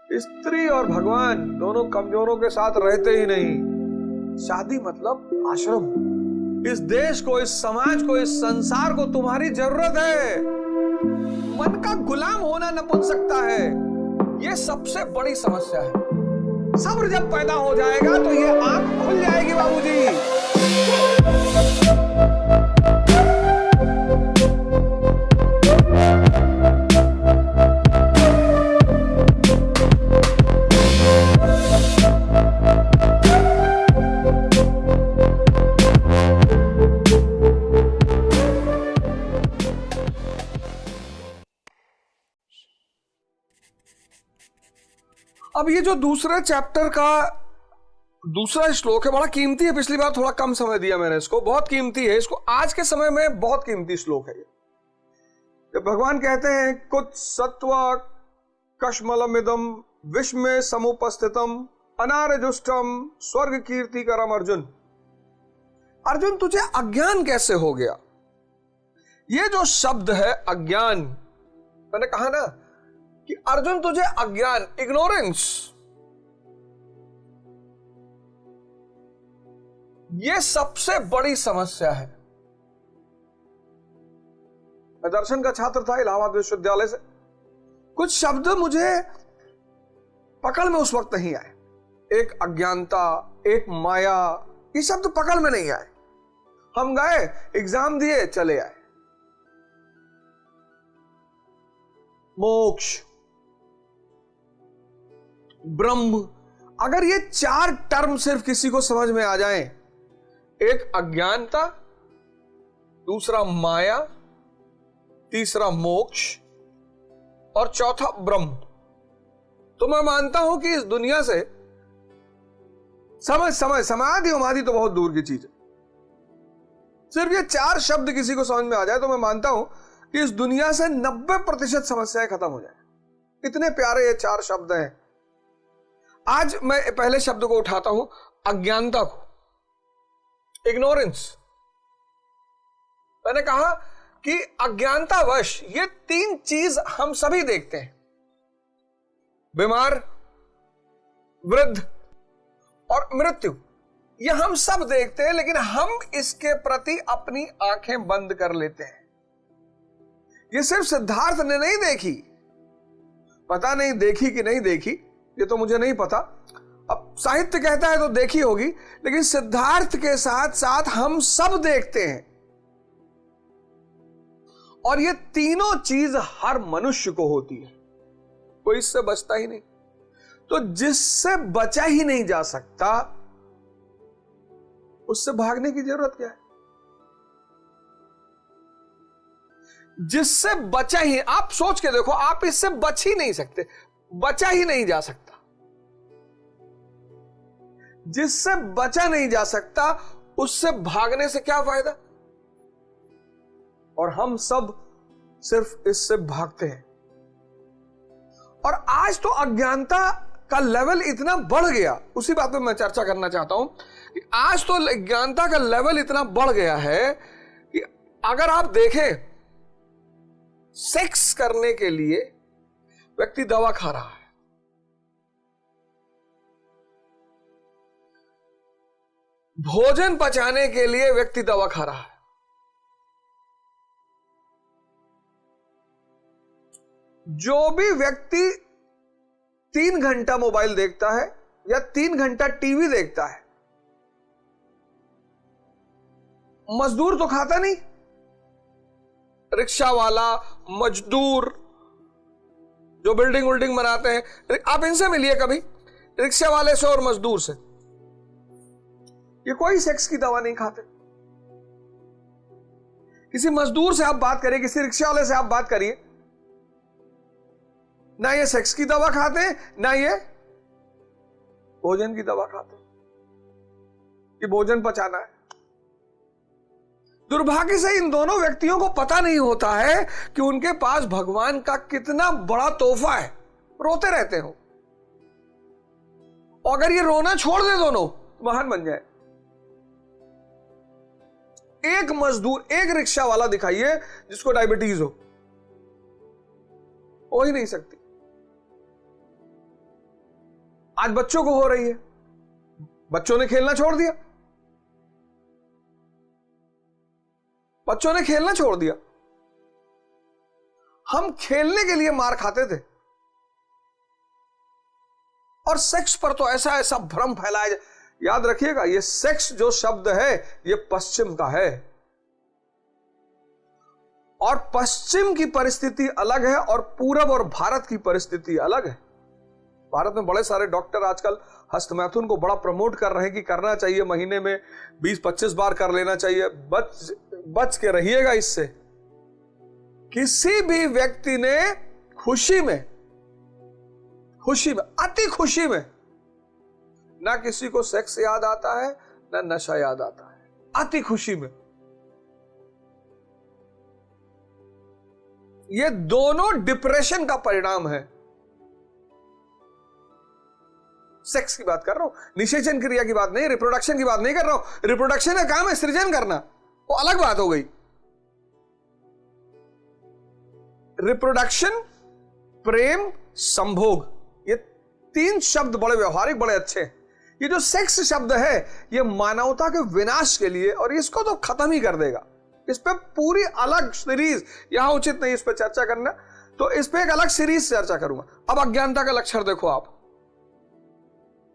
स्त्री और भगवान दोनों कमजोरों के साथ रहते ही नहीं। शादी मतलब आश्रम। इस देश को, इस समाज को, इस संसार को तुम्हारी जरूरत है। मन का गुलाम होना नपुंसकता है, यह सबसे बड़ी समस्या है। सब्र जब पैदा हो जाएगा तो ये आंख खुल जाएगी बाबूजी। अब ये जो दूसरे चैप्टर का दूसरा श्लोक है, बड़ा कीमती है। पिछली बार थोड़ा कम समय दिया मैंने इसको, बहुत कीमती है। इसको आज के समय में बहुत कीमती श्लोक है ये। जब भगवान कहते हैं कुछ सत्व कश्मलमिदम विश्व समुपस्थितम अनारजुष्टम स्वर्ग कीर्ति करम अर्जुन। अर्जुन तुझे अज्ञान कैसे हो गया? ये जो शब्द है अज्ञान, मैंने कहा ना कि अर्जुन तुझे अज्ञान, इग्नोरेंस, ये सबसे बड़ी समस्या है। मैं दर्शन का छात्र था इलाहाबाद विश्वविद्यालय से। कुछ शब्द मुझे पकड़ में उस वक्त नहीं आए। एक अज्ञानता, एक माया, ये शब्द पकड़ में नहीं आए। हम गए, एग्जाम दिए, चले आए। मोक्ष, ब्रह्म, अगर ये चार टर्म सिर्फ किसी को समझ में आ जाएं, एक अज्ञानता, दूसरा माया, तीसरा मोक्ष और चौथा ब्रह्म, तो मैं मानता हूं कि इस दुनिया से समाधि उमाधि तो बहुत दूर की चीज है। सिर्फ ये चार शब्द किसी को समझ में आ जाए तो मैं मानता हूं कि इस दुनिया से 90% समस्याएं खत्म हो जाए। इतने प्यारे ये चार शब्द हैं। आज मैं पहले शब्द को उठाता हूं, अज्ञानता को, इग्नोरेंस। मैंने कहा कि अज्ञानतावश ये तीन चीज हम सभी देखते हैं, बीमार, वृद्ध और मृत्यु। ये हम सब देखते हैं, लेकिन हम इसके प्रति अपनी आंखें बंद कर लेते हैं। ये सिर्फ सिद्धार्थ ने नहीं देखी, पता नहीं देखी कि नहीं देखी, ये तो मुझे नहीं पता। अब साहित्य कहता है तो देखी होगी, लेकिन सिद्धार्थ के साथ साथ हम सब देखते हैं। और ये तीनों चीज हर मनुष्य को होती है, कोई इससे बचता ही नहीं। तो जिससे बचा ही नहीं जा सकता, उससे भागने की जरूरत क्या है? जिससे बचा ही, आप सोच के देखो, आप इससे बच ही नहीं सकते, बचा ही नहीं जा सकता। जिससे बचा नहीं जा सकता, उससे भागने से क्या फायदा? और हम सब सिर्फ इससे भागते हैं। और आज तो अज्ञानता का लेवल इतना बढ़ गया, उसी बात पे मैं चर्चा करना चाहता हूं कि आज तो अज्ञानता का लेवल इतना बढ़ गया है कि अगर आप देखें, सेक्स करने के लिए व्यक्ति दवा खा रहा है, भोजन पचाने के लिए व्यक्ति दवा खा रहा है, जो भी व्यक्ति 3 घंटा मोबाइल देखता है या 3 घंटा टीवी देखता है, मजदूर तो खाता नहीं। रिक्शा वाला, मजदूर जो बिल्डिंग विल्डिंग बनाते हैं, आप इनसे मिलिए कभी, रिक्शा वाले से और मजदूर से, ये कोई सेक्स की दवा नहीं खाते। किसी मजदूर से आप बात करिए, किसी रिक्शा वाले से आप बात करिए, ना ये सेक्स की दवा खाते, ना ये भोजन की दवा खाते कि भोजन पचाना है। दुर्भाग्य से इन दोनों व्यक्तियों को पता नहीं होता है कि उनके पास भगवान का कितना बड़ा तोहफा है। रोते रहते हो, और अगर ये रोना छोड़ दे दोनों, महान बन जाए। एक मजदूर, एक रिक्शा वाला दिखाइए जिसको डायबिटीज हो ही नहीं सकती। आज बच्चों को हो रही है, बच्चों ने खेलना छोड़ दिया, बच्चों ने खेलना छोड़ दिया। हम खेलने के लिए मार खाते थे, और सेक्स पर तो ऐसा ऐसा भ्रम फैलाया। याद रखिएगा, ये सेक्स जो शब्द है ये पश्चिम का है, और पश्चिम की परिस्थिति अलग है और पूरब और भारत की परिस्थिति अलग है। भारत में बड़े सारे डॉक्टर आजकल हस्तमैथुन को बड़ा प्रमोट कर रहे हैं कि करना चाहिए, महीने में 20-25 बार कर लेना चाहिए। बच के रहिएगा इससे। किसी भी व्यक्ति ने खुशी में अति खुशी में ना किसी को सेक्स याद आता है ना नशा याद आता है, अति खुशी में। ये दोनों डिप्रेशन का परिणाम है। सेक्स की बात कर रहा हूं, निषेचन क्रिया की बात नहीं, रिप्रोडक्शन की बात नहीं कर रहा हूं। रिप्रोडक्शन का काम है सृजन करना, वो अलग बात हो गई। रिप्रोडक्शन, प्रेम, संभोग, ये 3 शब्द बड़े व्यवहारिक, बड़े अच्छे। ये जो सेक्स शब्द है ये मानवता के विनाश के लिए, और इसको तो खत्म ही कर देगा। इस पे पूरी अलग सीरीज, यहां उचित नहीं इस पे चर्चा करना, तो इस पे एक अलग सीरीज चर्चा करूंगा। अब अज्ञानता का लक्षण देखो आप।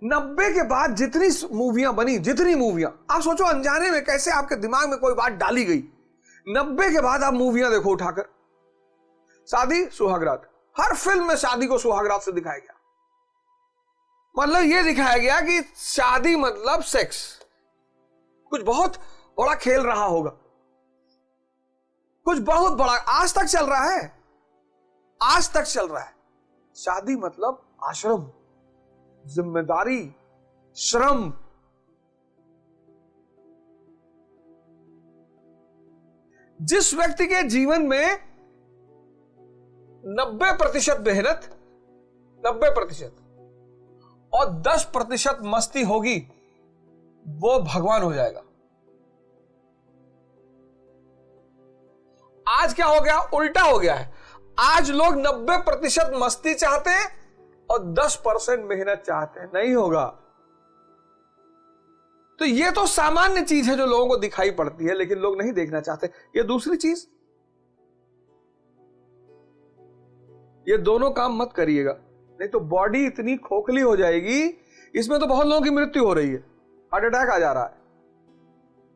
90 के बाद जितनी मूवियां बनी, जितनी मूवियां, आप सोचो अनजाने में कैसे आपके दिमाग में कोई बात डाली गई। 90 के बाद आप मूवियां देखो उठाकर, शादी सुहागरात, हर फिल्म में शादी को सुहागरात से दिखाया गया। मतलब यह दिखाया गया कि शादी मतलब सेक्स, कुछ बहुत बड़ा खेल रहा होगा, कुछ बहुत बड़ा आज तक चल रहा है, आज तक चल रहा है। शादी मतलब आश्रम, जिम्मेदारी, श्रम। जिस व्यक्ति के जीवन में 90% मेहनत, 90% और 10% मस्ती होगी, वो भगवान हो जाएगा। आज क्या हो गया? उल्टा हो गया है। आज लोग 90% मस्ती चाहते हैं और 10% मेहनत चाहते हैं। नहीं होगा। तो ये तो सामान्य चीज है जो लोगों को दिखाई पड़ती है, लेकिन लोग नहीं देखना चाहते। ये दूसरी चीज, ये दोनों काम मत करिएगा, नहीं तो बॉडी इतनी खोखली हो जाएगी। इसमें तो बहुत लोगों की मृत्यु हो रही है, हार्ट अटैक आ जा रहा है।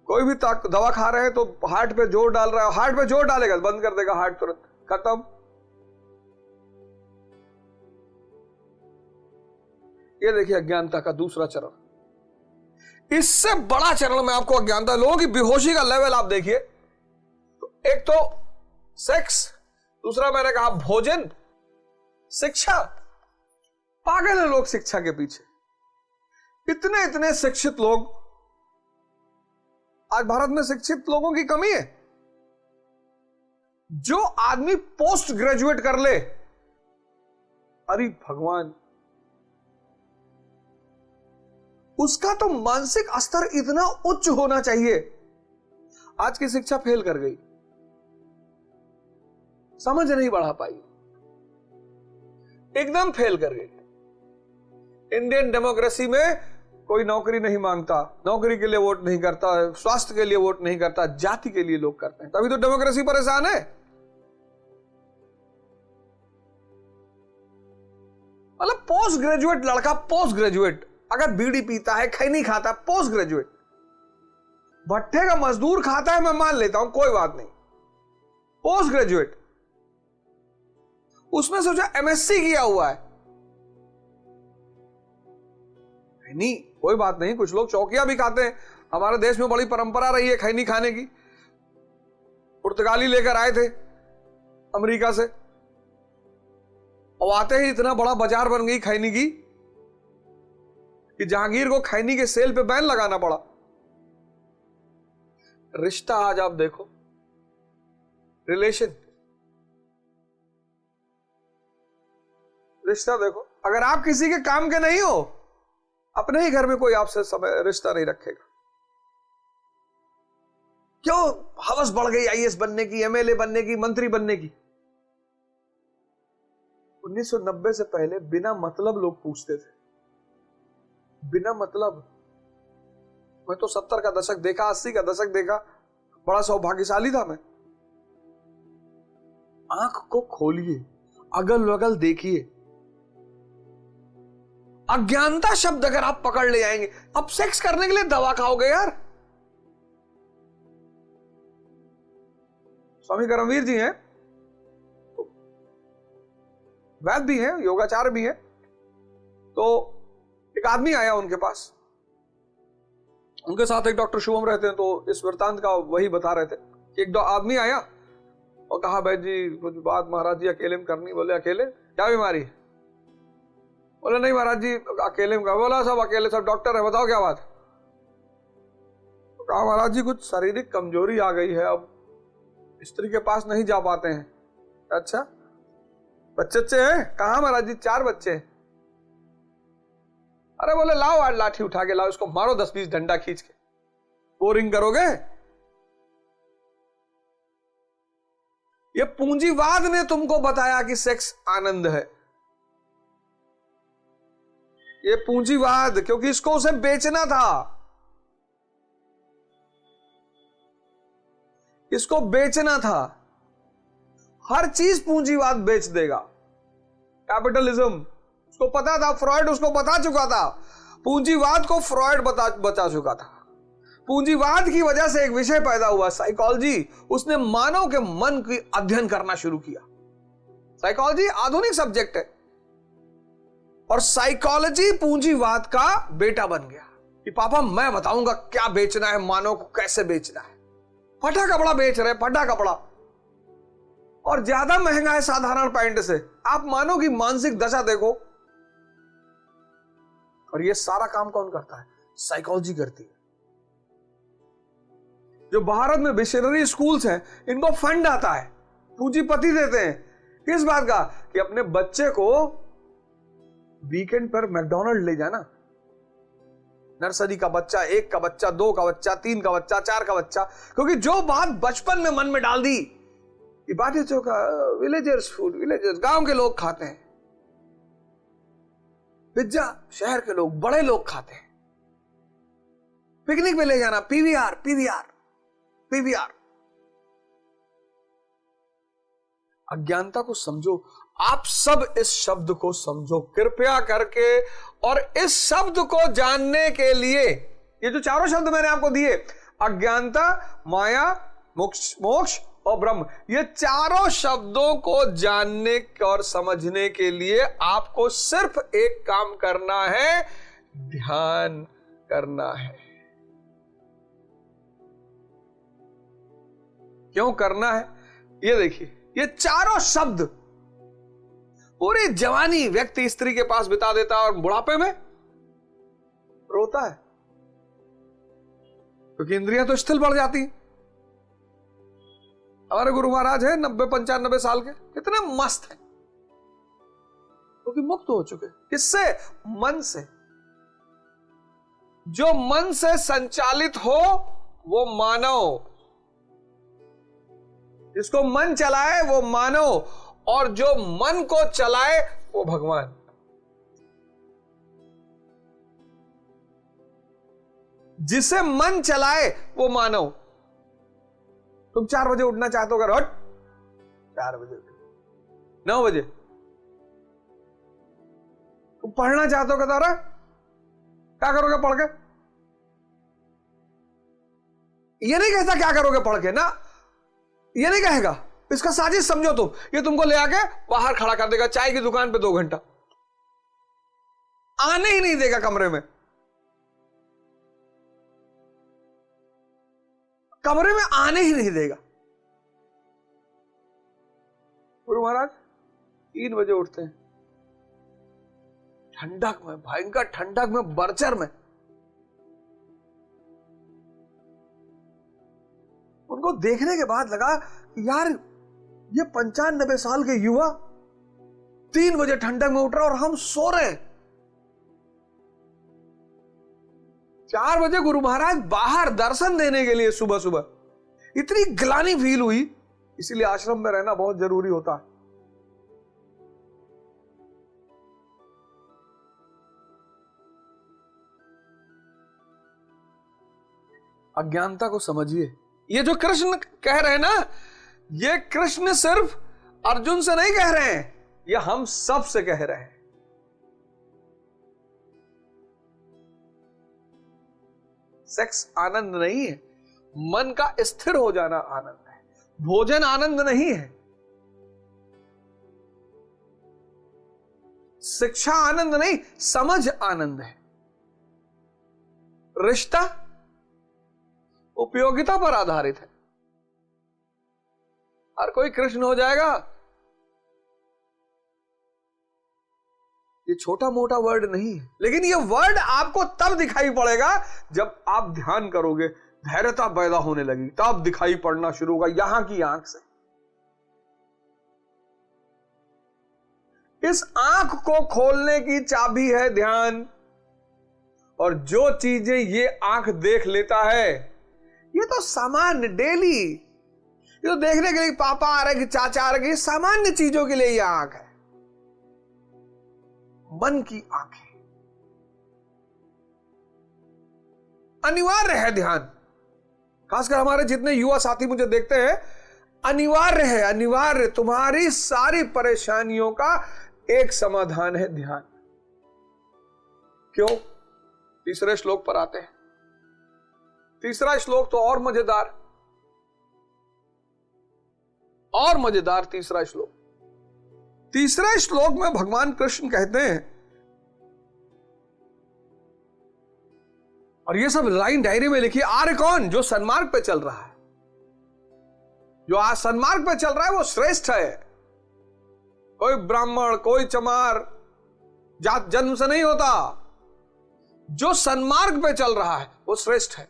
कोई भी दवा खा रहे हैं तो हार्ट पे जोर डाल रहा है, हार्ट पे जोर डालेगा बंद कर देगा हार्ट, तुरंत खत्म। ये देखिए अज्ञानता का दूसरा चरण। इससे बड़ा चरण में आपको अज्ञानता, लोगों की बेहोशी का लेवल आप देखिए। तो एक तो सेक्स, दूसरा मैंने कहा भोजन, शिक्षा। पागल है लोग शिक्षा के पीछे। इतने इतने शिक्षित लोग, आज भारत में शिक्षित लोगों की कमी है। जो आदमी पोस्ट ग्रेजुएट कर ले, अरे भगवान, उसका तो मानसिक स्तर इतना उच्च होना चाहिए। आज की शिक्षा फेल कर गई, समझ नहीं बढ़ा पाई, एकदम फेल कर गई। इंडियन डेमोक्रेसी में कोई नौकरी नहीं मांगता, नौकरी के लिए वोट नहीं करता, स्वास्थ्य के लिए वोट नहीं करता, जाति के लिए लोग करते हैं। तभी तो डेमोक्रेसी परेशान है। मतलब पोस्ट ग्रेजुएट लड़का, पोस्ट ग्रेजुएट अगर बीड़ी पीता है, खैनी खाता है, पोस्ट ग्रेजुएट, भट्टे का मजदूर खाता है, मैं मान लेता हूं, कोई बात नहीं। पोस्ट ग्रेजुएट, उसने सोचा एमएससी किया हुआ है, नहीं कोई बात नहीं। कुछ लोग चौकिया भी खाते हैं। हमारे देश में बड़ी परंपरा रही है खैनी खाने की। पुर्तगाली लेकर आए थे अमेरिका से, और आते ही इतना बड़ा बाजार बन गई खैनी की कि जहांगीर को खैनी के सेल पे बैन लगाना पड़ा। रिश्ता आज आप देखो, रिलेशन, रिश्ता देखो। अगर आप किसी के काम के नहीं हो, अपने ही घर में कोई आपसे समय रिश्ता नहीं रखेगा। क्यों? हवस बढ़ गई आईएएस बनने की, एमएलए बनने की, मंत्री बनने की। 1990 से पहले बिना मतलब लोग पूछते थे, बिना मतलब। मैं तो 70 का दशक देखा, 80 का दशक देखा, बड़ा सौभाग्यशाली था मैं। आंख को खोलिए, अगल बगल देखिए। अज्ञानता शब्द अगर आप पकड़ ले जाएंगे, अब सेक्स करने के लिए दवा खाओगे यार। स्वामी करमवीर जी हैं, वैद्य भी हैं, योगाचार्य भी हैं। तो एक आदमी आया उनके पास, उनके साथ एक डॉक्टर शुभम रहते हैं, तो इस वृत्तांत का वही बता रहे थे कि एक आदमी आया और कहा, भाई जी कुछ बात महाराज जी अकेले में करनी। बोले अकेले, क्या बीमारी? बोले नहीं महाराज जी अकेले में। बोला सब अकेले, सब डॉक्टर है, बताओ क्या बात? तो कहा महाराज जी कुछ शारीरिक कमजोरी आ गई है, अब स्त्री के पास नहीं जा पाते हैं। अच्छा, बच्चे हैं? कहा महाराज जी 4 बच्चे हैं। अरे बोले लाओ आज लाठी उठा के लाओ, इसको मारो 10-20 डंडा खींच के। बोरिंग करोगे? ये पूंजीवाद ने तुमको बताया कि सेक्स आनंद है। ये पूंजीवाद, क्योंकि इसको उसे बेचना था, इसको बेचना था। हर चीज पूंजीवाद बेच देगा, कैपिटलिज्म। उसको पता था, फ्रॉयड उसको बता चुका था, पूंजीवाद को फ्रॉयड बता चुका था। पूंजीवाद की वजह से एक विषय पैदा हुआ, साइकोलॉजी। उसने मानव के मन की अध्ययन करना शुरू किया। साइकोलॉजी आधुनिक सब्जेक्ट है, और साइकोलॉजी पूंजीवाद का बेटा बन गया कि पापा मैं बताऊंगा क्या बेचना है, मानव को कैसे बेचना है। फटा कपड़ा बेच रहे, फटा कपड़ा, और ज्यादा महंगा है साधारण पैंट से। आप मानव की मानसिक दशा देखो। और ये सारा काम कौन करता है? साइकोलॉजी करती है। जो भारत में मिशनरी स्कूल्स हैं, इनको फंड आता है, पूंजीपति देते हैं। किस बात का? कि अपने बच्चे को वीकेंड पर मैकडॉनल्ड ले जाना। नर्सरी का बच्चा, 1 का बच्चा, 2 का बच्चा, 3 का बच्चा, 4 का बच्चा। क्योंकि जो बात बचपन में मन में डाल दी कि बाटी चोखा विलेजर्स फूड, विलेजर्स गांव के लोग खाते हैं, पिज्जा शहर के लोग, बड़े लोग खाते हैं, पिकनिक में ले जाना, पीवीआर पीवीआर पीवीआर। अज्ञानता को समझो। आप सब इस शब्द को समझो कृपया करके, और इस शब्द को जानने के लिए ये जो चारों शब्द मैंने आपको दिए, अज्ञानता, माया, मोक्ष और ब्रह्म, ये चारों शब्दों को जानने और समझने के लिए आपको सिर्फ एक काम करना है, ध्यान करना है। क्यों करना है? ये देखिए, ये चारों शब्द पूरी जवानी व्यक्ति स्त्री के पास बिता देता है और बुढ़ापे में रोता है, क्योंकि इंद्रियां तो स्थिर बढ़ जाती हैं। हमारे गुरु महाराज है 90-95 साल के, कितने मस्त हैं, क्योंकि मुक्त हो चुके। किससे? मन से। जो मन से संचालित हो वो मानव, जिसको मन चलाए वो मानव, और जो मन को चलाए वो भगवान। जिसे मन चलाए वो मानव। तुम 4 बजे उठना चाहते हो, हट 4 बजे, 9 बजे। तुम पढ़ना चाहते हो, कहता रहा क्या करोगे पढ़ के? ये नहीं कहता क्या करोगे पढ़ के ना, ये नहीं कहेगा। इसका साजिश समझो तुम, ये तुमको ले आके बाहर खड़ा कर देगा चाय की दुकान पे 2 घंटा, आने ही नहीं देगा कमरे में। कमरे में आने ही नहीं देगा। गुरु महाराज 3 बजे उठते हैं, ठंडक में, भयंकर ठंडक में, बरचर में। उनको देखने के बाद लगा कि यार ये 95 साल के युवा 3 बजे ठंडक में उठ रहा और हम सो रहे। 4 बजे गुरु महाराज बाहर दर्शन देने के लिए सुबह सुबह। इतनी ग्लानि फील हुई, इसीलिए आश्रम में रहना बहुत जरूरी होता है। अज्ञानता को समझिए। ये जो कृष्ण कह रहे हैं ना, ये कृष्ण सिर्फ अर्जुन से नहीं कह रहे हैं, ये हम सब से कह रहे हैं। सेक्स आनंद नहीं है, मन का स्थिर हो जाना आनंद है। भोजन आनंद नहीं है, शिक्षा आनंद नहीं, समझ आनंद है। रिश्ता उपयोगिता पर आधारित है। हर कोई कृष्ण हो जाएगा, ये छोटा मोटा वर्ड नहीं है, लेकिन ये वर्ड आपको तब दिखाई पड़ेगा जब आप ध्यान करोगे, धैर्यता पैदा होने लगी, तब दिखाई पड़ना शुरू होगा यहां की आंख से। इस आंख को खोलने की चाबी है ध्यान। और जो चीजें ये आंख देख लेता है, ये तो सामान्य डेली, ये तो देखने के लिए पापा आ रहे कि चाचा आ रहे, सामान्य चीजों के लिए ये आंख है। मन की आंखें, अनिवार्य है ध्यान। खासकर हमारे जितने युवा साथी मुझे देखते हैं, अनिवार्य है, अनिवार्य। तुम्हारी सारी परेशानियों का एक समाधान है ध्यान। क्यों? तीसरे श्लोक पर आते हैं। तीसरा श्लोक तो और मजेदार, और मजेदार तीसरा श्लोक। तीसरे श्लोक में भगवान कृष्ण कहते हैं, और ये सब लाइन डायरी में लिखी, आर्य कौन? जो सन्मार्ग पे चल रहा है। जो आज सन्मार्ग पे चल रहा है वो श्रेष्ठ है। कोई ब्राह्मण, कोई चमार, जात जन्म से नहीं होता। जो सन्मार्ग पे चल रहा है वो श्रेष्ठ है।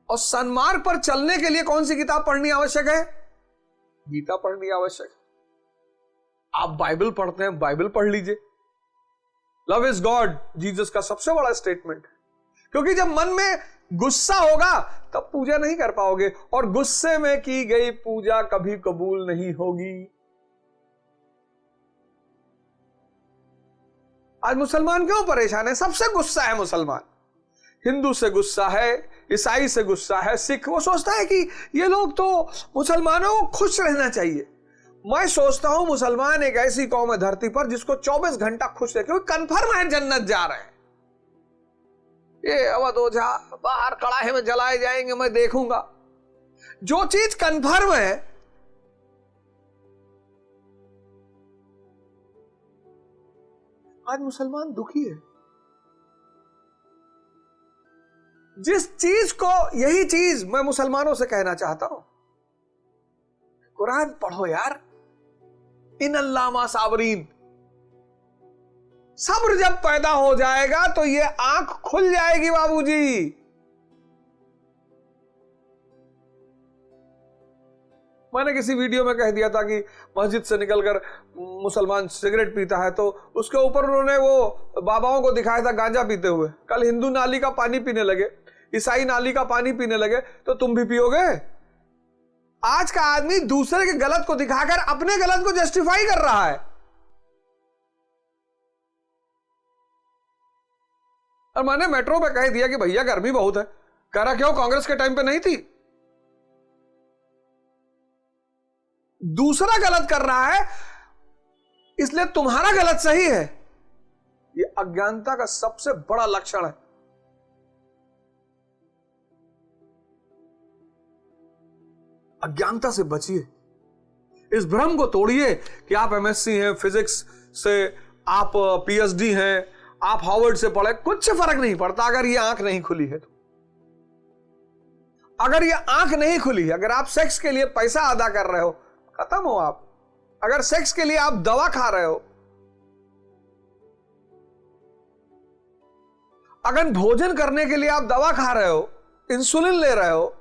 और सन्मार्ग पर चलने के लिए कौन सी किताब पढ़नी आवश्यक है? गीता पढ़नी आवश्यक है। आप बाइबल पढ़ते हैं, बाइबल पढ़ लीजिए। लव इज गॉड, जीसस का सबसे बड़ा स्टेटमेंट है। क्योंकि जब मन में गुस्सा होगा तब पूजा नहीं कर पाओगे, और गुस्से में की गई पूजा कभी कबूल नहीं होगी। आज मुसलमान क्यों परेशान है? सबसे गुस्सा है मुसलमान। हिंदू से गुस्सा है, ईसाई से गुस्सा है, सिख। वो सोचता है कि ये लोग तो, मुसलमानों को खुश रहना चाहिए। मैं सोचता हूं मुसलमान एक ऐसी कौम है धरती पर जिसको 24 घंटा खुश है, क्योंकि कंफर्म है जन्नत जा रहे हैं। ये अवध ओझा बाहर कड़ाहे में जलाए जाएंगे, मैं देखूंगा। जो चीज कंफर्म है, आज मुसलमान दुखी है। जिस चीज को, यही चीज मैं मुसलमानों से कहना चाहता हूं, कुरान पढ़ो यार। इन अल्लामा साबरीन, सब्र जब पैदा हो जाएगा तो ये आंख खुल जाएगी बाबूजी। मैंने किसी वीडियो में कह दिया था कि मस्जिद से निकलकर मुसलमान सिगरेट पीता है, तो उसके ऊपर उन्होंने वो बाबाओं को दिखाया था गांजा पीते हुए। कल हिंदू नाली का पानी पीने लगे, ईसाई नाली का पानी पीने लगे, तो तुम भी पियोगे? आज का आदमी दूसरे के गलत को दिखाकर अपने गलत को जस्टिफाई कर रहा है। और मैंने मेट्रो पे कह दिया कि भैया गर्मी बहुत है। कह रहा क्यों, कांग्रेस के टाइम पे नहीं थी? दूसरा गलत कर रहा है इसलिए तुम्हारा गलत सही है। यह अज्ञानता का सबसे बड़ा लक्षण है। अज्ञानता से बचिए, इस भ्रम को तोड़िए कि आप एमएससी हैं फिजिक्स से, आप पीएचडी हैं, आप हार्वर्ड से पढ़े, कुछ फर्क नहीं पड़ता अगर ये आंख नहीं खुली है तो। अगर ये आंख नहीं खुली है, अगर आप सेक्स के लिए पैसा अदा कर रहे हो, खत्म हो आप। अगर सेक्स के लिए आप दवा खा रहे हो, अगर भोजन करने के लिए आप दवा खा रहे हो, इंसुलिन ले रहे हो,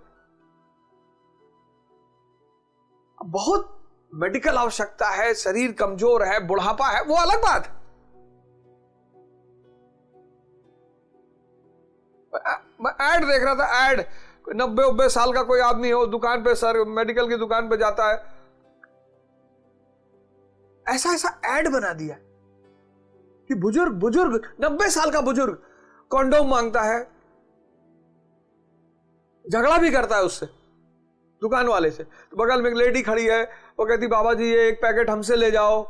बहुत मेडिकल आवश्यकता है, शरीर कमजोर है, बुढ़ापा है, वो अलग बात है। मैं ऐड देख रहा था, ऐड 90-90 साल का कोई आदमी हो, दुकान पे, सर मेडिकल की दुकान पे जाता है, ऐसा ऐसा ऐड बना दिया कि बुजुर्ग 90 साल का बुजुर्ग कंडोम मांगता है, झगड़ा भी करता है उससे, दुकान वाले से। तो बगल में एक लेडी खड़ी है, वो कहती बाबा जी ये एक पैकेट हमसे ले जाओ।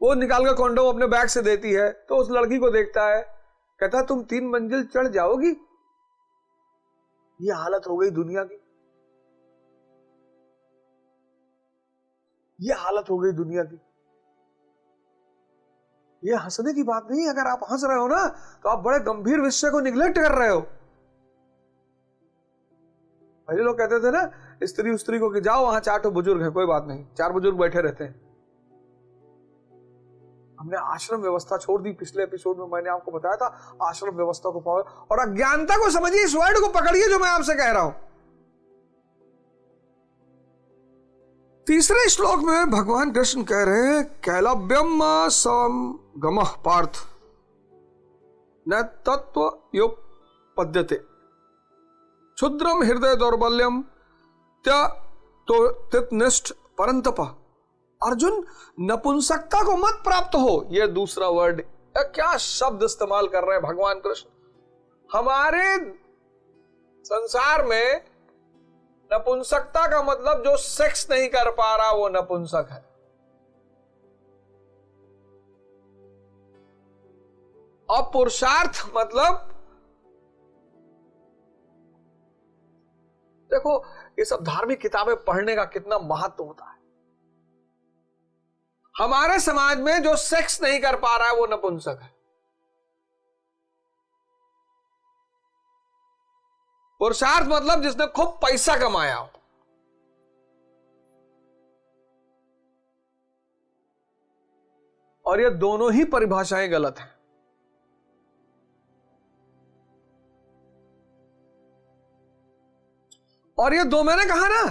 वो निकाल कर कॉन्डोम अपने बैग से देती है। तो उस लड़की को देखता है, कहता तुम 3 मंजिल चढ़ जाओगी। ये हालत हो गई दुनिया की, ये हालत हो गई दुनिया की। ये हंसने की बात नहीं। अगर आप हंस रहे हो ना तो आप बड़े गंभीर विषय को निग्लेक्ट कर रहे हो। पहले लोग कहते थे ना स्त्री उस्त्री को कि जाओ वहां 4 बुजुर्ग हैं, कोई बात नहीं, 4 बुजुर्ग बैठे रहते हैं। हमने आश्रम व्यवस्था छोड़ दी। पिछले एपिसोड में मैंने आपको बताया था आश्रम व्यवस्था को पाओ और अज्ञानता को समझिए। इस वर्ड को पकड़िए जो मैं आपसे कह रहा हूं। तीसरे श्लोक में भगवान कृष्ण कह रहे हैं कैलव्यम समगमः पार्थ न तत्त्वयोपपद्यते क्षुद्रम हृदय दौर्बल्यम त्यक्तनिष्ठ परंतप। अर्जुन नपुंसकता को मत प्राप्त हो। यह दूसरा वर्ड, क्या शब्द इस्तेमाल कर रहे हैं भगवान कृष्ण। हमारे संसार में नपुंसकता का मतलब जो सेक्स नहीं कर पा रहा वो नपुंसक है। और पुरुषार्थ मतलब, देखो ये सब धार्मिक किताबें पढ़ने का कितना महत्व होता है। हमारे समाज में जो सेक्स नहीं कर पा रहा है वो नपुंसक है। पुरुषार्थ मतलब जिसने खूब पैसा कमाया हो। और ये दोनों ही परिभाषाएं गलत हैं। और ये दो मैंने कहा ना,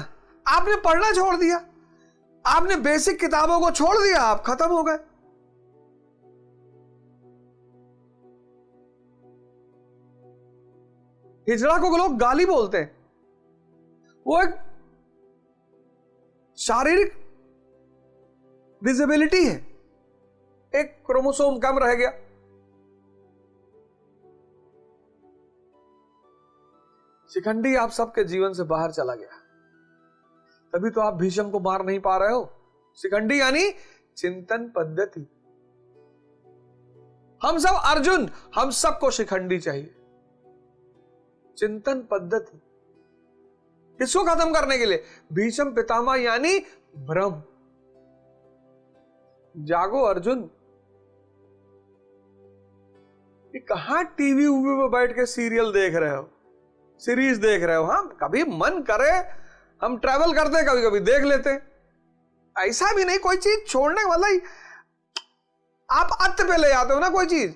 आपने पढ़ना छोड़ दिया, आपने बेसिक किताबों को छोड़ दिया, आप खत्म हो गए। हिजड़ा को लोग गाली बोलते हैं, वो एक शारीरिक डिसेबिलिटी है, एक क्रोमोसोम कम रह गया। शिखंडी आप सबके जीवन से बाहर चला गया, तभी तो आप भीष्म को मार नहीं पा रहे हो। शिखंडी यानी चिंतन पद्धति। हम सब अर्जुन, हम सबको शिखंडी चाहिए। चिंतन पद्धति किसको खत्म करने के लिए? भीष्म पितामह यानी भ्रम। जागो अर्जुन। ये कहां टीवी उवी में बैठ के सीरियल देख रहे हो, सीरीज देख रहे हो? हाँ, कभी मन करे हम ट्रैवल करते हैं, कभी कभी देख लेते हैं। ऐसा भी नहीं कोई चीज छोड़ने वाला ही, आप अंत पे ले आते हो ना कोई चीज।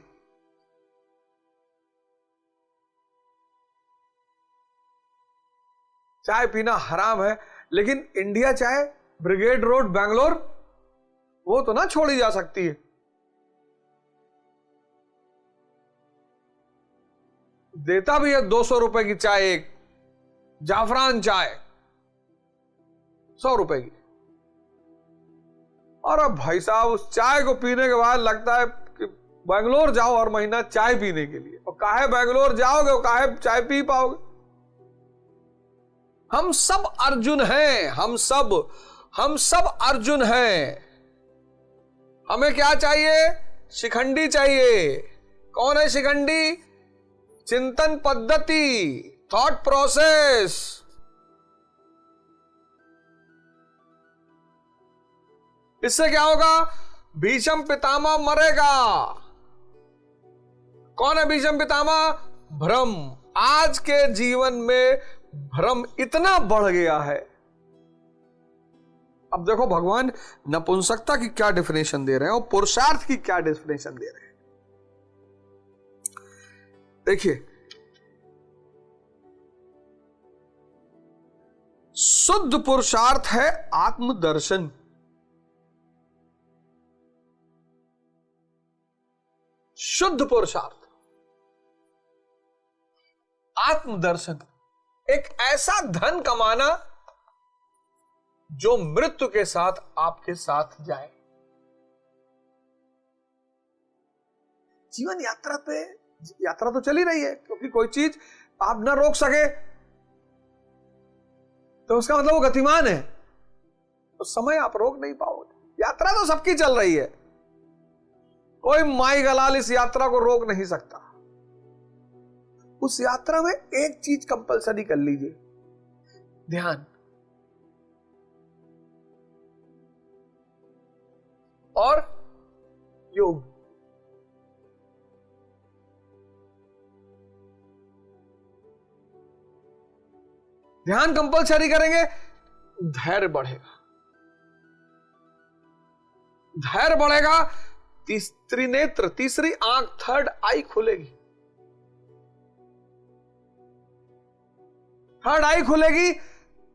चाय पीना हराम है, लेकिन इंडिया चाय, ब्रिगेड रोड बैंगलोर, वो तो ना छोड़ी जा सकती है। देता भी है 200 रुपए की चाय, एक जाफरान चाय 100 रुपए की। और अब भाई साहब उस चाय को पीने के बाद लगता है कि बैंगलोर जाओ हर महीना चाय पीने के लिए, और काहे बैंगलोर जाओगे और काहे चाय पी पाओगे? हम सब अर्जुन हैं, हम सब अर्जुन हैं। हमें क्या चाहिए? शिखंडी चाहिए। कौन है शिखंडी? चिंतन पद्धति, थॉट प्रोसेस। इससे क्या होगा? भीष्म पितामह मरेगा। कौन है भीष्म पितामह? भ्रम। आज के जीवन में भ्रम इतना बढ़ गया है। अब देखो भगवान नपुंसकता की क्या डेफिनेशन दे रहे हैं और पुरुषार्थ की क्या डेफिनेशन दे रहे हैं। देखिए, शुद्ध पुरुषार्थ है आत्मदर्शन। शुद्ध पुरुषार्थ आत्मदर्शन, एक ऐसा धन कमाना जो मृत्यु के साथ आपके साथ जाए। जीवन यात्रा तो चल ही रही है, क्योंकि कोई चीज आप ना रोक सके तो उसका मतलब वो गतिमान है, तो समय आप रोक नहीं पाओगे। यात्रा तो सबकी चल रही है, कोई माई गलाल इस यात्रा को रोक नहीं सकता। उस यात्रा में एक चीज कंपलसरी कर लीजिए, ध्यान। और योग। ध्यान कंपलसरी करेंगे, धैर्य बढ़ेगा, धैर्य बढ़ेगा, त्रिनेत्र, तीसरी आंख, थर्ड आई खुलेगी, थर्ड आई खुलेगी,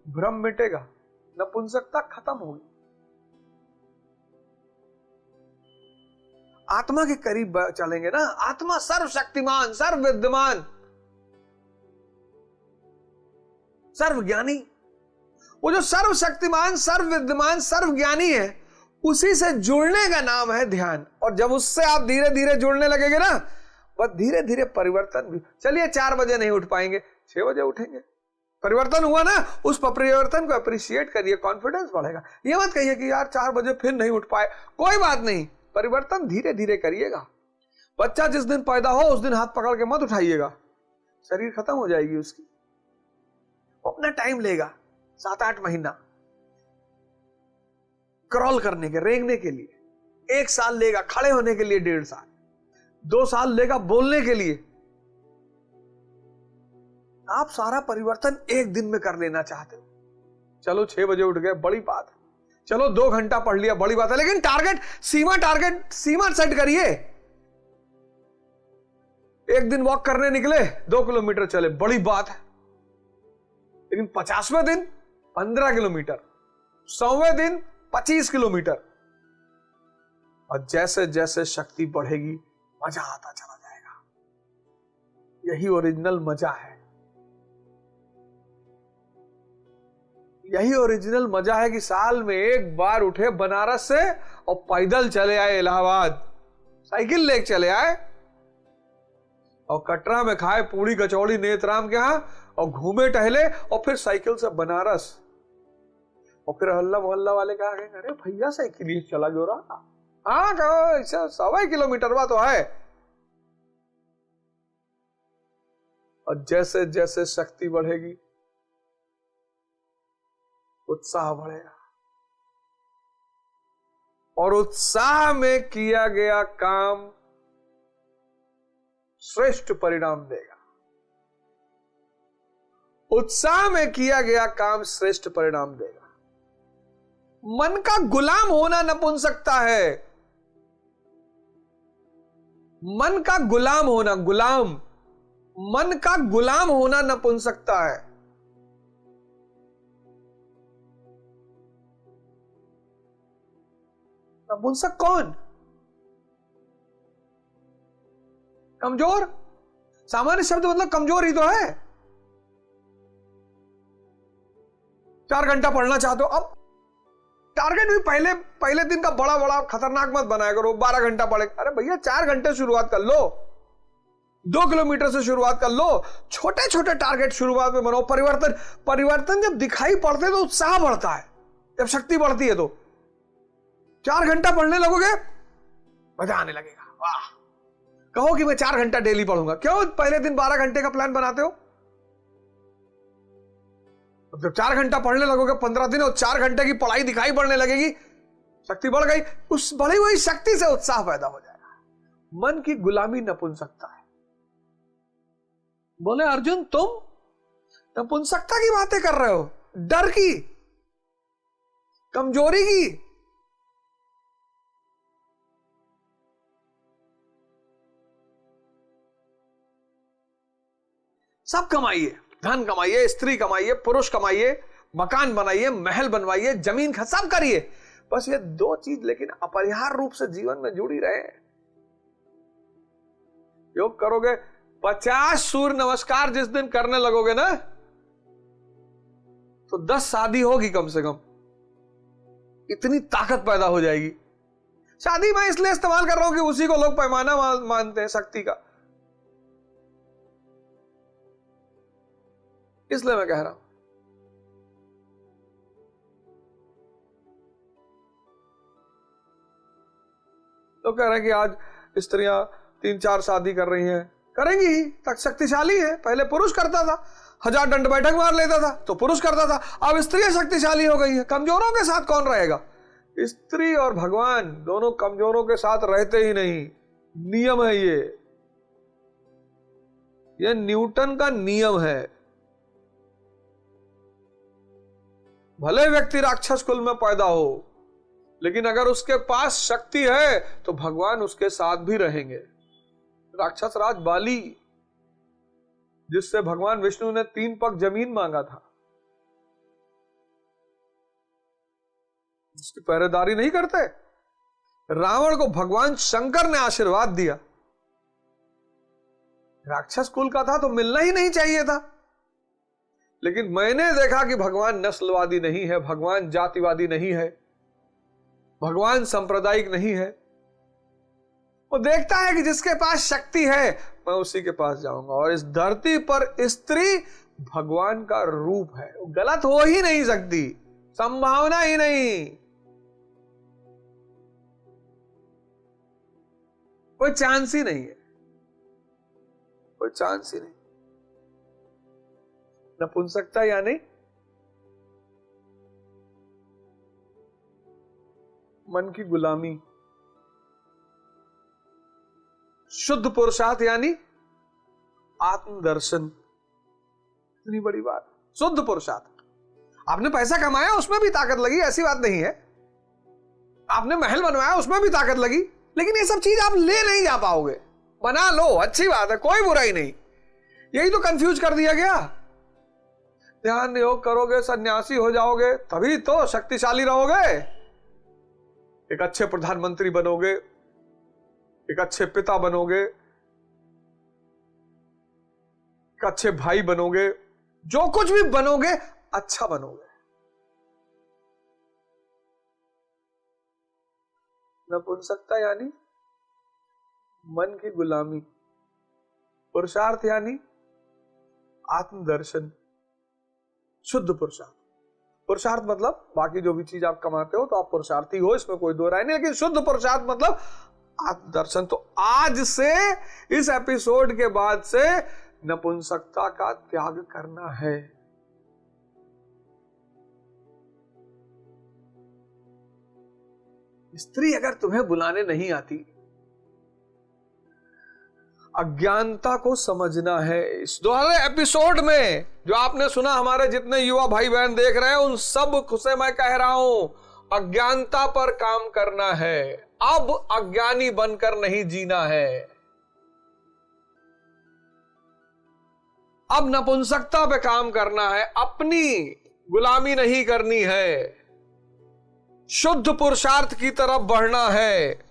भ्रम मिटेगा, नपुंसकता खत्म होगी, आत्मा के करीब चलेंगे ना। आत्मा सर्वशक्तिमान, सर्वविद्यमान, सर्वज्ञानी। वो जो सर्वशक्तिमान, सर्वविद्यमान, सर्वज्ञानी है, उसी से जुड़ने का नाम है ध्यान। और जब उससे आप धीरे धीरे जुड़ने लगेंगे ना, वह धीरे धीरे परिवर्तन भी। चलिए 4 बजे नहीं उठ पाएंगे, 6 बजे उठेंगे, परिवर्तन हुआ ना, उस परिवर्तन को अप्रिशिएट करिए, कॉन्फिडेंस बढ़ेगा। ये मत कहिए कि यार 4 बजे फिर नहीं उठ पाए, कोई बात नहीं, परिवर्तन धीरे धीरे करिएगा। बच्चा जिस दिन पैदा हो उस दिन हाथ पकड़ के मत उठाइएगा, शरीर खत्म हो जाएगी उसकी। अपना टाइम लेगा 7-8 महीना क्रॉल करने के, रेंगने के लिए। 1 साल लेगा खड़े होने के लिए, 1.5 साल, 2 साल लेगा बोलने के लिए। आप सारा परिवर्तन एक दिन में कर लेना चाहते हो। चलो 6 बजे उठ गए, बड़ी बात है। चलो 2 घंटा पढ़ लिया, बड़ी बात है, लेकिन टारगेट सीमा सेट करिए। एक दिन वॉक करने निकले, 2 किलोमीटर चले, बड़ी बात है, लेकिन 50वें दिन 15 किलोमीटर, 100वें दिन 25 किलोमीटर। और जैसे जैसे शक्ति बढ़ेगी मजा आता चला जाएगा। यही ओरिजिनल मजा है, यही ओरिजिनल मजा है कि साल में एक बार उठे बनारस से और पैदल चले आए इलाहाबाद, साइकिल लेके चले आए, और कटरा में खाए पूड़ी कचौड़ी नेतराम के यहां, और घूमे टहले, और फिर साइकिल से बनारस। और फिर हल्ला मोहल्ला वाले कहा, अरे भैया साइकिल ही चला जो रहा। हाँ कहो, 1.25 किलोमीटर बा तो है। और जैसे जैसे शक्ति बढ़ेगी उत्साह बढ़ेगा, और उत्साह में किया गया काम श्रेष्ठ परिणाम देगा। उत्साह में किया गया काम श्रेष्ठ परिणाम देगा। मन का गुलाम होना नपुंसकता है। मन का गुलाम होना, मन का गुलाम होना नपुंसकता है। नपुंसक कौन? कमजोर। सामान्य शब्द मतलब कमजोर ही तो है। 4 घंटा पढ़ना चाहते हो, अब टारगेट भी पहले दिन का बड़ा बड़ा खतरनाक मत बनाया करो, 12 घंटा पढ़े। अरे भैया 4 घंटे शुरुआत कर लो, 2 किलोमीटर से शुरुआत कर लो, छोटे छोटे टारगेट शुरुआत में बनाओ। परिवर्तन जब दिखाई पड़ते तो उत्साह बढ़ता है, जब शक्ति बढ़ती है तो 4 घंटा पढ़ने लगोगे, मजा आने लगेगा। वाह, कहो कि मैं 4 घंटा डेली पढ़ूंगा। क्यों पहले दिन 12 घंटे का प्लान बनाते हो? जब 4 घंटा पढ़ने लगोगे 15 दिन, और 4 घंटे की पढ़ाई दिखाई पड़ने लगेगी, शक्ति बढ़ गई, उस बढ़ी हुई शक्ति से उत्साह पैदा हो जाएगा। मन की गुलामी नपुंसकता है। बोले अर्जुन तुम नपुंसकता की बातें कर रहे हो, डर की, कमजोरी की। सब कमाइए, धन कमाइए, स्त्री कमाइए, पुरुष कमाइए, मकान बनाइए, महल बनवाइए, जमीन सब करिए, बस ये 2 चीज लेकिन अपरिहार्य रूप से जीवन में जुड़ी रहे। योग करोगे, 50 सूर्य नमस्कार जिस दिन करने लगोगे ना, तो 10 शादी होगी कम से कम। इतनी ताकत पैदा हो जाएगी। शादी मैं इसलिए इस्तेमाल कर रहा हूं कि उसी को लोग पैमाना मानते हैं शक्ति का, इसलिए मैं कह रहा हूं। तो कह रहे हैं कि आज स्त्रियां 3-4 शादी कर रही हैं, करेंगी ही, तक शक्तिशाली है। पहले पुरुष करता था, 1000 दंड बैठक मार लेता था तो पुरुष करता था, अब स्त्रियां शक्तिशाली हो गई है। कमजोरों के साथ कौन रहेगा? स्त्री और भगवान दोनों कमजोरों के साथ रहते ही नहीं, नियम है ये न्यूटन का नियम है। भले व्यक्ति राक्षस कुल में पैदा हो, लेकिन अगर उसके पास शक्ति है तो भगवान उसके साथ भी रहेंगे। राक्षस राज बाली, जिससे भगवान विष्णु ने 3 पग जमीन मांगा था, उसकी पहरेदारी नहीं करते। रावण को भगवान शंकर ने आशीर्वाद दिया। राक्षस कुल का था तो मिलना ही नहीं चाहिए था, लेकिन मैंने देखा कि भगवान नस्लवादी नहीं है, भगवान जातिवादी नहीं है, भगवान सांप्रदायिक नहीं है। वो देखता है कि जिसके पास शक्ति है मैं उसी के पास जाऊंगा। और इस धरती पर स्त्री भगवान का रूप है, वो गलत हो ही नहीं सकती, संभावना ही नहीं, कोई चांस ही नहीं है, कोई चांस ही नहीं। नपुंसकता यानी मन की गुलामी, शुद्ध पुरुषार्थ यानी आत्मदर्शन। इतनी बड़ी बात, शुद्ध पुरुषार्थ। आपने पैसा कमाया उसमें भी ताकत लगी, ऐसी बात नहीं है। आपने महल बनवाया उसमें भी ताकत लगी, लेकिन ये सब चीज आप ले नहीं जा पाओगे। बना लो, अच्छी बात है, कोई बुराई नहीं, यही तो कंफ्यूज कर दिया गया। ध्यान योग करोगे, सन्यासी हो जाओगे, तभी तो शक्तिशाली रहोगे, एक अच्छे प्रधानमंत्री बनोगे, एक अच्छे पिता बनोगे, एक अच्छे भाई बनोगे, जो कुछ भी बनोगे अच्छा बनोगे। नपुंसकता यानी मन की गुलामी, पुरुषार्थ यानी आत्मदर्शन, शुद्ध पुरुषार्थ। पुरुषार्थ मतलब बाकी जो भी चीज आप कमाते हो तो आप पुरुषार्थी हो, इसमें कोई दो राय नहीं, लेकिन शुद्ध पुरुषार्थ मतलब आत्मदर्शन। तो आज से, इस एपिसोड के बाद से नपुंसकता का त्याग करना है। स्त्री अगर तुम्हें बुलाने नहीं आती, अज्ञानता को समझना है। इस दोबारा एपिसोड में जो आपने सुना, हमारे जितने युवा भाई बहन देख रहे हैं उन सब से मैं कह रहा हूं, अज्ञानता पर काम करना है। अब अज्ञानी बनकर नहीं जीना है, अब नपुंसकता पे काम करना है, अपनी गुलामी नहीं करनी है, शुद्ध पुरुषार्थ की तरफ बढ़ना है।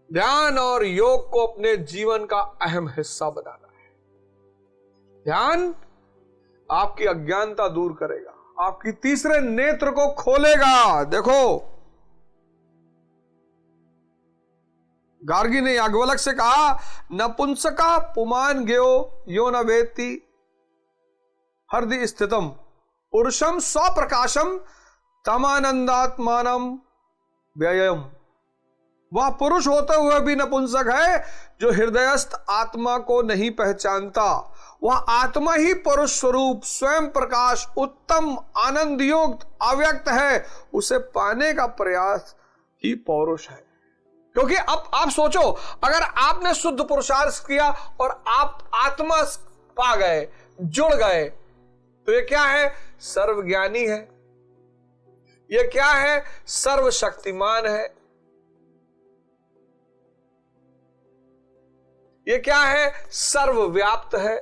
ध्यान और योग को अपने जीवन का अहम हिस्सा बनाना है। ध्यान आपकी अज्ञानता दूर करेगा, आपकी तीसरे नेत्र को खोलेगा। देखो, गार्गी ने याज्ञवल्क्य से कहा, नपुंसका पुमान ज्ञो यो न वेत्ति हृदि स्थितम पुरुषम स्वप्रकाशम तमानंदात्मानम व्ययम। वह पुरुष होते हुए भी नपुंसक है जो हृदयस्थ आत्मा को नहीं पहचानता। वह आत्मा ही पुरुष स्वरूप स्वयं प्रकाश उत्तम आनंद युक्त अव्यक्त है, उसे पाने का प्रयास ही पौरुष है। क्योंकि अब आप सोचो, अगर आपने शुद्ध पुरुषार्थ किया और आप आत्मा पा गए, जुड़ गए, तो ये क्या है? सर्वज्ञानी है, ये क्या है? सर्वशक्तिमान है, ये क्या है? सर्वव्याप्त है।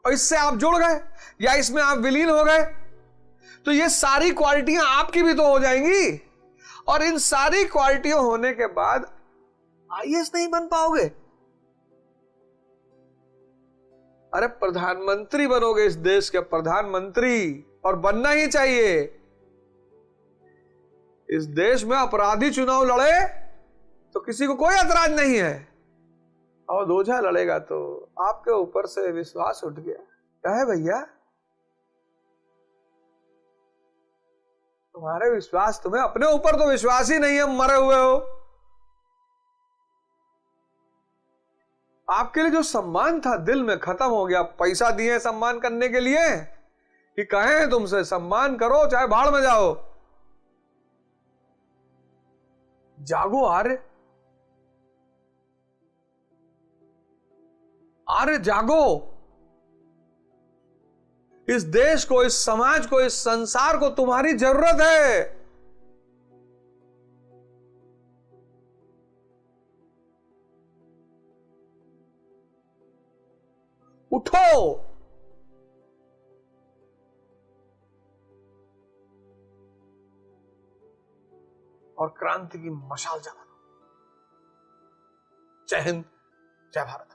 और इससे आप जुड़ गए या इसमें आप विलीन हो गए, तो ये सारी क्वालिटियां आपकी भी तो हो जाएंगी। और इन सारी क्वालिटियां होने के बाद आईएएस नहीं बन पाओगे। अरे प्रधानमंत्री बनोगे, इस देश के प्रधानमंत्री, और बनना ही चाहिए। इस देश में अपराधी चुनाव लड़े तो किसी को कोई एतराज नहीं है, और दोजा लड़ेगा तो आपके ऊपर से विश्वास उठ गया। क्या है भैया, तुम्हारे विश्वास, तुम्हें अपने ऊपर तो विश्वास ही नहीं है, मरे हुए हो। आपके लिए जो सम्मान था दिल में खत्म हो गया। पैसा दिए सम्मान करने के लिए कि कहें तुमसे सम्मान करो चाहे भाड़ में जाओ। जागो आर्य, आर्य जागो। इस देश को, इस समाज को, इस संसार को तुम्हारी जरूरत है। उठो। और क्रांति की मशाल जला दो। जय हिंद, जय भारत।